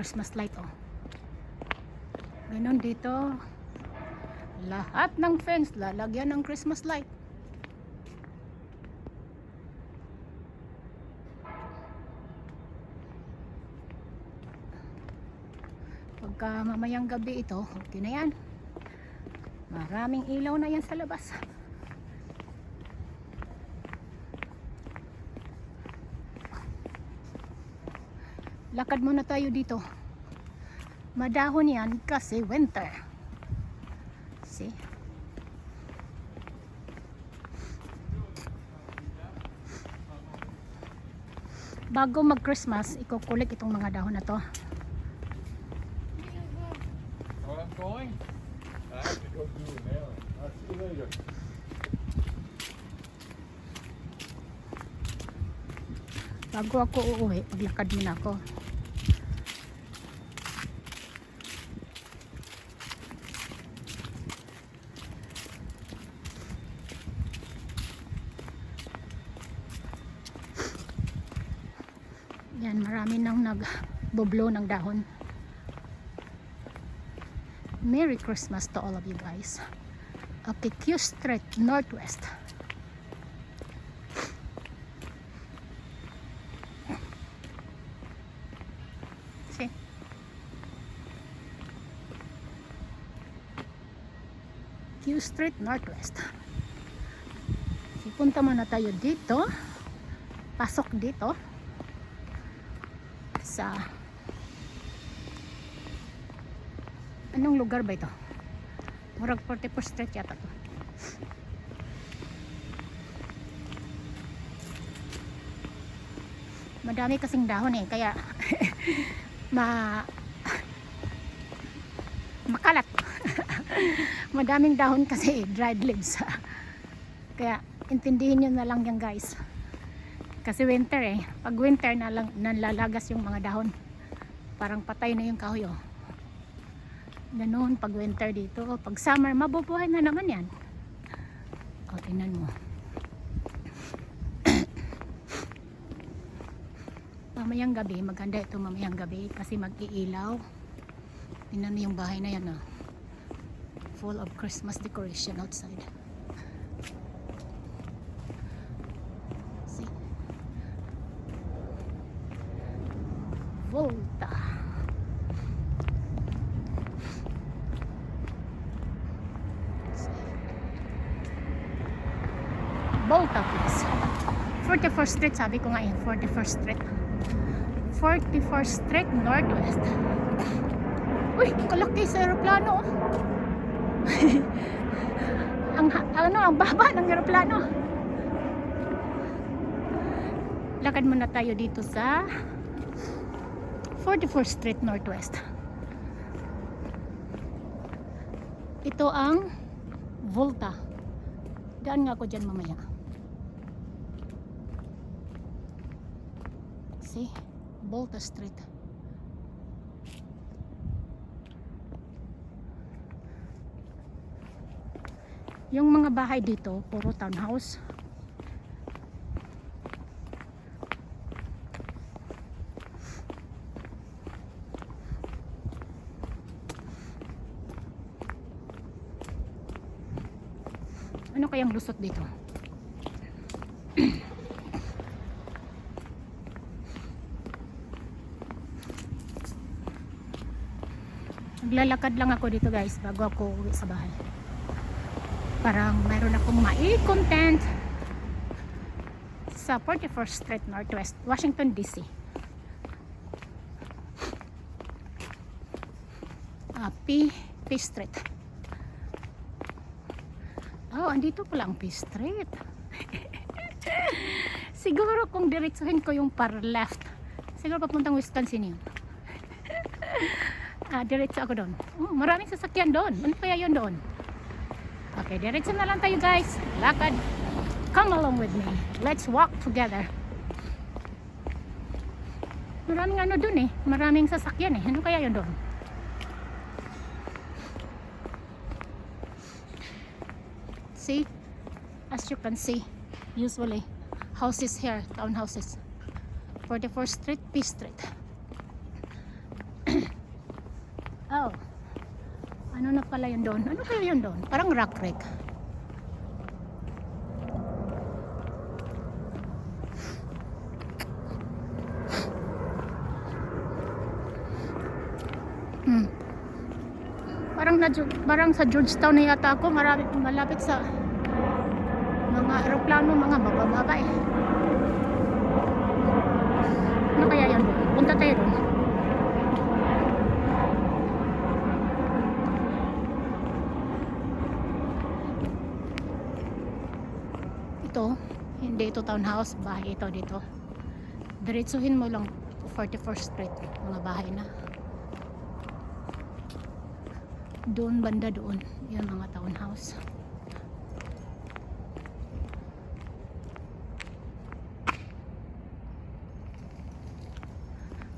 Christmas light, oh. Ganon dito. Lahat ng fence lalagyan ng Christmas light. Pagka mamayang gabi ito, okay na yan. Maraming ilaw na yan sa labas. Lakad muna tayo dito. Madahon yan kasi winter. See? Bago mag-Christmas, ikukulik itong mga dahon na to. Oh, I'm going? I have to go do it now. I'll see you later. Bago ako uuwi, paglakad muna ako. Yan, marami nang nagboblow ng dahon. Merry Christmas to all of you guys. Okay, Q Street, Northwest. See? Q Street, Northwest. Punta muna tayo dito. Pasok dito. Sa anong lugar ba ito? Murag 44th Street yata to. Madami kasing dahon eh, kaya makalat. Madaming dahon kasi, dried leaves. Kaya intindihin nyo na lang yan guys. Kasi winter eh. Pag winter na lang nalalagas yung mga dahon. Parang patay na yung kahoy, oh. Ganon pag winter dito. Pag summer, mabubuhay na naman yan. O, tingnan mo. Mamayang gabi, maganda ito mamayang gabi kasi mag-iilaw. Tingnan mo yung bahay na yan, oh. Full of Christmas decoration outside. Volta. Volta please. 44th Street, sabi ko nga yan, 44th Street. 44th Street, Northwest. Uy, kalaki sa aeroplano. ang baba ng aeroplano. Lakad muna tayo dito sa 44th Street Northwest. Ito ang Volta. Daan nga ako dyan mamaya. See? Volta Street. Yung mga bahay dito, puro townhouse. Ano kayang lusot dito? Naglalakad lang ako dito guys bago ako uwi sa bahay. Parang mayroon akong mai-content sa 44th Street Northwest, Washington DC. P Street. Oh, andito pala ang P Street. Siguro kung diretsuhin ko yung par left, siguro papuntang Wisconsin yun. Diretso ako doon. Oh, maraming sasakyan doon. Ano kaya yun doon? Okay, diretso na lang tayo guys. Lakad. Come along with me. Let's walk together. Maraming ano doon eh. Maraming sasakyan eh. Ano kaya yun doon? See? As you can see, usually houses here, townhouses. 44th Street, P Street. Oh. Ano na pala yun doon? Ano kaya yun doon? Parang rock wreck. Parang sa Georgetown na yata ako, malapit sa mga aeroplano, mga bababa eh. Ano kaya yun? Punta tayo doon. Ito, hindi ito townhouse, bahay ito dito. Diretsuhin mo lang 44th Street, mga bahay na. Doon banda doon, yung mga townhouse.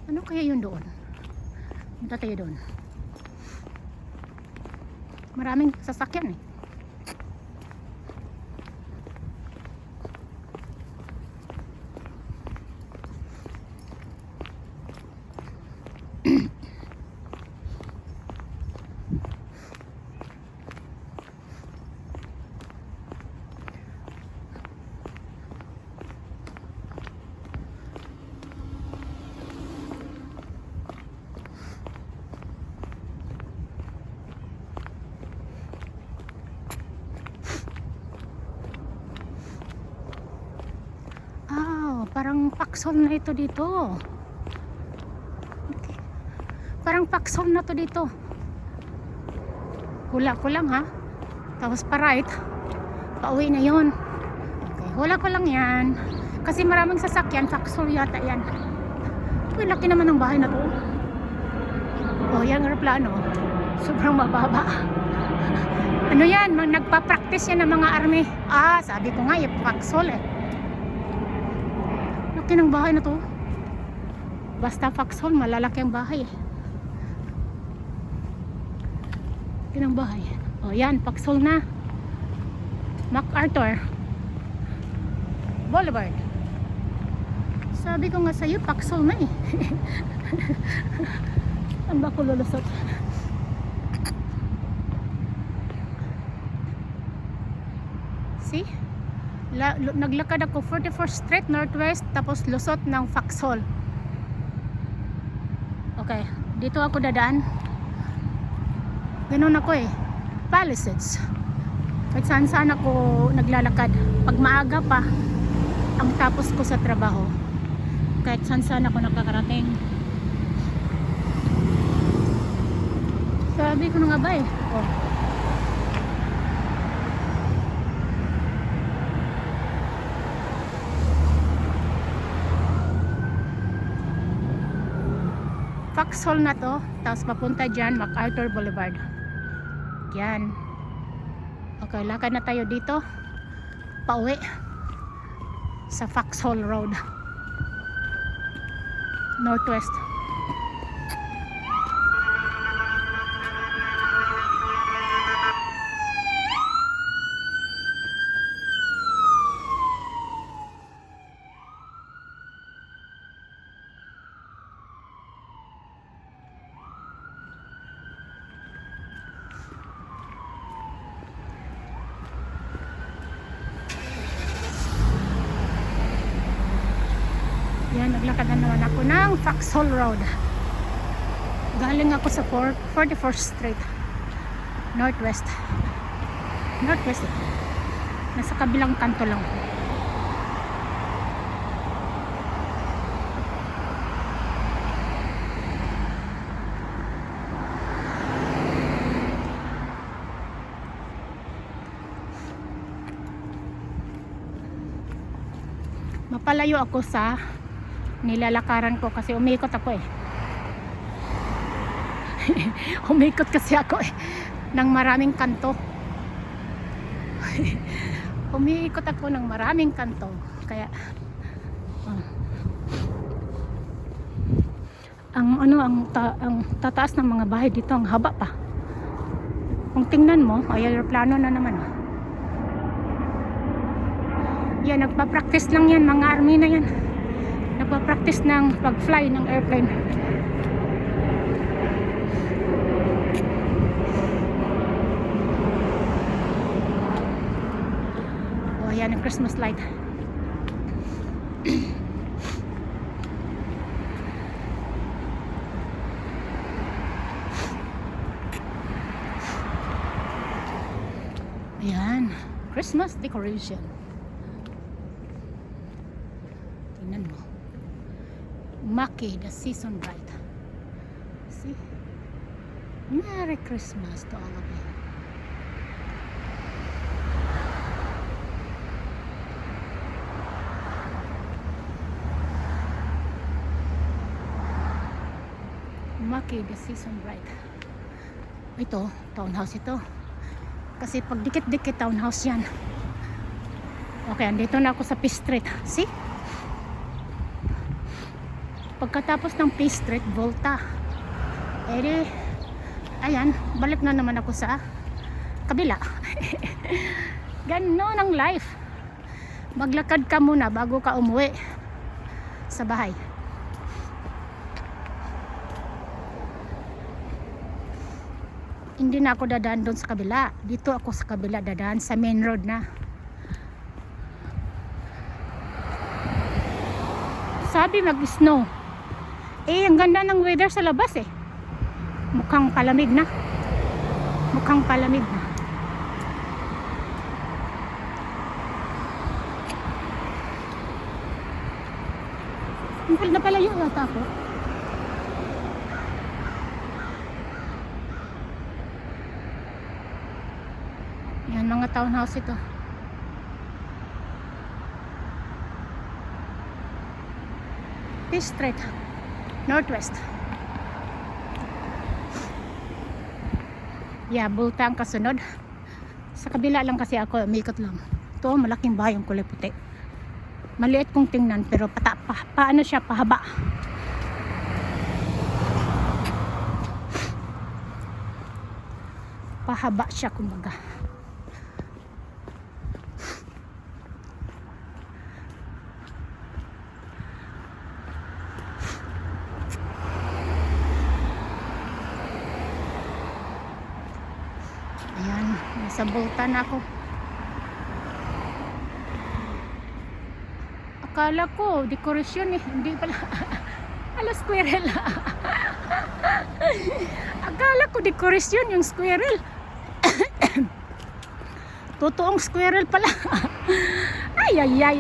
Ano kaya yun doon? Punta tayo doon. Maraming sasakyan eh. Parang paksol na ito dito. Okay. Parang paksol na to dito. Hula ko lang ha. Tapos pa right. Pauwi na yon. Okay, hula ko lang yan. Kasi maraming sasakyan. Paksol yata yan. Uy, laki naman ng bahay na to. Oh, yan aeroplano. Sobrang mababa. Ano yan? Nagpa-practice yan ng mga army. Sabi ko nga, yung paksol eh. Laki ng bahay na to. Basta Foxhole, malalaki ang bahay. Laki ng bahay. O yan, Foxhole na. MacArthur Boulevard. Sabi ko nga sa'yo, Foxhole na eh. Saan ba ako lulusot? See? Naglakad ako 44th Street Northwest, tapos lusot ng Foxhole. Okay, dito ako dadaan. Ganun ako eh, Palisades. Kahit saan ako naglalakad. Pag maaga pa ang tapos ko sa trabaho, kahit saan ako nakakarating. Sabi ko na nga ba eh, Foxhole na to, tapos papunta dyan MacArthur Boulevard. Yan. Okay, lakad na tayo dito pauwi sa Foxhole Road Northwest. Yan, naglakad na naman ako ng Foxhole Road. Galing ako sa 44th Street Northwest. Nasa kabilang kanto lang. Mapalayo ako sa nilalakaran ko kasi umikot ako eh. Umikot kasi ako eh ng maraming kanto. Umiikot ako ng maraming kanto. Kaya ang tataas ng mga bahay dito, ang haba pa. Kung tingnan mo, ay aeroplano na naman. Yan, nagpa-practice lang yan, mga army na yan. Nagpa-practice ng pag-fly ng airplane. Christmas light. Ayan, Christmas decoration. Tingnan mo. Maki, the season bright. See? Merry Christmas to all of you. Maki, the season bright. Ito, townhouse ito. Kasi pag dikit-dikit townhouse yan. Okay, andito na ako sa P Street. See? Pagkatapos ng P Street, Volta. Edi, ayan, balik na naman ako sa kabila. Ganon ang life. Maglakad ka muna bago ka umuwi sa bahay. Hindi na ako dadaan doon sa kabila. Dito ako sa kabila dadaan sa main road na. Sabi mag-snow. Eh, ang ganda ng weather sa labas eh. Mukhang palamig na. Mukhang palamig na. Napalayo yata ako. Yan, mga townhouse ito. P Street, Northwest. Yeah, Bulta ang kasunod. Sa kabila lang kasi ako, umikot lang. Ito, malaking bahay yung kulay puti. Maliit kong tingnan, pero paano siya, pahaba. Pahaba siya, kumbaga. Ayan, nasa Bulta na ako. Akala ko, dekorasyon eh. Hindi pala. Ala, squirrel. Akala ko, dekorasyon yung squirrel. Totoong squirrel pala. Ay, ay, ay.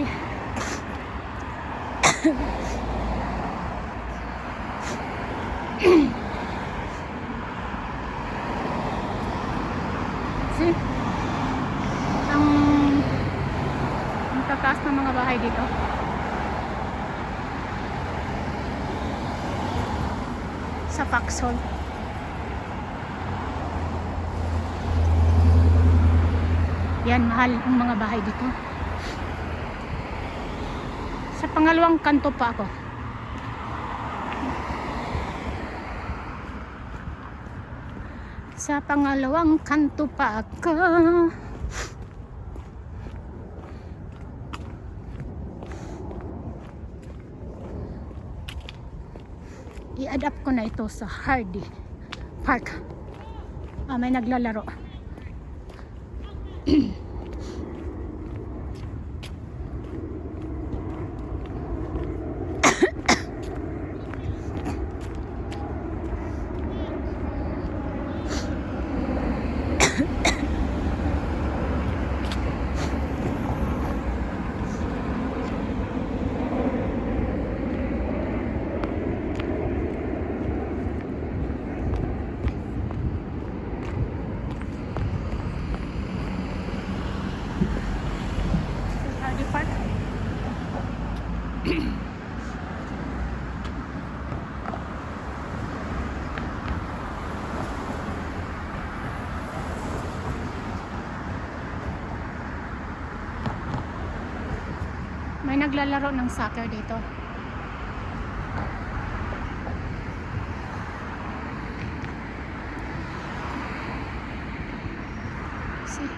See? Ang tataas ng mga bahay dito. Sa Foxhole. Yan, mahal ang mga bahay dito. Sa pangalawang kanto pa ako. Sa pangalawang kanto pa ako. I-adapt ko na ito sa Hardy Park. May naglalaro. Hardy Park. May naglalaro ng soccer dito. See?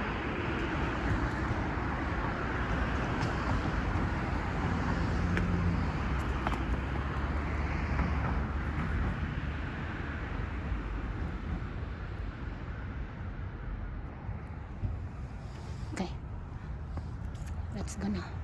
Okay. Let's gonna